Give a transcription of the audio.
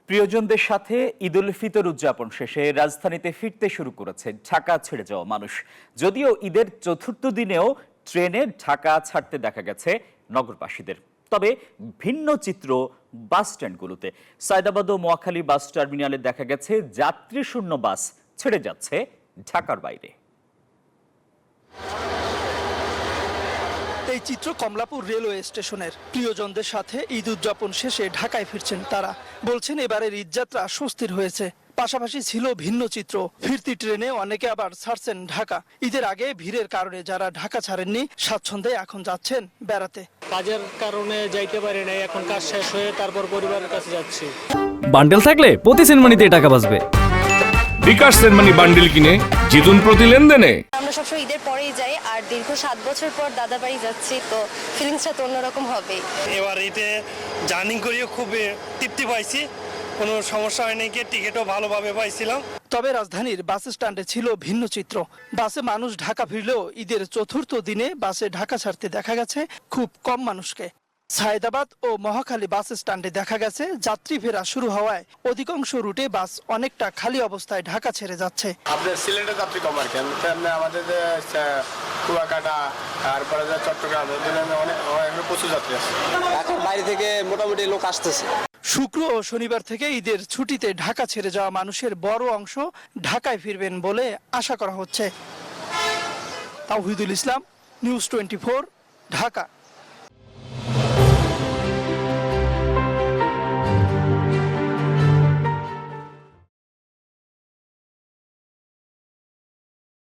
প্রিয়জনদের সাথে ঈদ উল ফিতর উদযাপন শেষে রাজধানীতে ফিরতে শুরু করেছে ঢাকা ছেড়ে যাওয়া মানুষ। যদিও ঈদের চতুর্থ দিনেও ট্রেনে ঢাকা ছাড়তে দেখা গেছে নগরবাসীদের, তবে ভিন্ন চিত্র বাস স্ট্যান্ডগুলোতে। সায়দাবাদ ও মহাখালী বাস টার্মিনালে দেখা গেছে যাত্রী শূন্য বাস ছেড়ে যাচ্ছে ঢাকার বাইরে। এই চিত্র কমলাপুর রেলওয়ে স্টেশনের। প্রিয়জনদের সাথে ঈদ উদযাপন শেষে ঢাকায় ফিরছেন তারা। বলছেন এবারের ঈদযাত্রা স্বস্তির হয়েছে। পাশাপাশি ছিল ভিন্ন চিত্র। ফিরতি ট্রেনে অনেকে আবার ছাড়ছেন ঢাকা। ঈদের আগে ভিড়ের কারণে যারা ঢাকা ছাড়েননি স্বাচ্ছন্দ্যে এখন যাচ্ছেন বেড়াতে। কাজের কারণে যাইতে পারি নাই, এখন কাজ শেষ হয়ে তারপর পরিবারের কাছে যাচ্ছি। বান্ডেল থাকলে প্রতি সেনমানিতে টাকা বাঁচবে। বিকাশ সেনমানি বান্ডেল কিনে জিতুন প্রতি লেনদেনে। আমরা সবসময় ঈদের পরেই যাই, আর দীর্ঘ 7 বছর পর দাদা বাড়ি যাচ্ছি, তো ফিলিংসটা তো অন্যরকম হবে। এবার ঈদে জার্নি করিও খুব তৃপ্তি পাইছি, কোনো সমস্যা হয়নি, টিকিটও ভালোভাবে পাইছিলাম। তবে রাজধানীর বাস স্ট্যান্ডে ছিল ভিন্ন চিত্র। বাসে মানুষ ঢাকা ফিরলেও ঈদের চতুর্থ দিনে বাসে ঢাকা ছাড়তে দেখা গেছে খুব কম মানুষকে। সায়দাবাদ ও মহাখালী বাস স্ট্যান্ডে দেখা গেছে যাত্রী ফেরা শুরু হওয়ায় অধিকাংশ রুটে বাস অনেকটা খালি অবস্থায় ঢাকা ছেড়ে যাচ্ছে। আপনার সিলেটের যাত্রী কম আর কি, আমাদের যে কুয়াকাটা তারপরে যে চট্টগ্রাম অনেক প্রচুর যাত্রী আছে। এখন বাইরে থেকে মোটামুটি লোক আসতেছে। শুক্র ও শনিবার থেকে ঈদের ছুটিতে ঢাকা ছেড়ে যাওয়া মানুষের বড় অংশ ঢাকায় ফিরবেন বলে আশা করা হচ্ছে। তাওহিদুল ইসলাম, নিউজ 24, ঢাকা।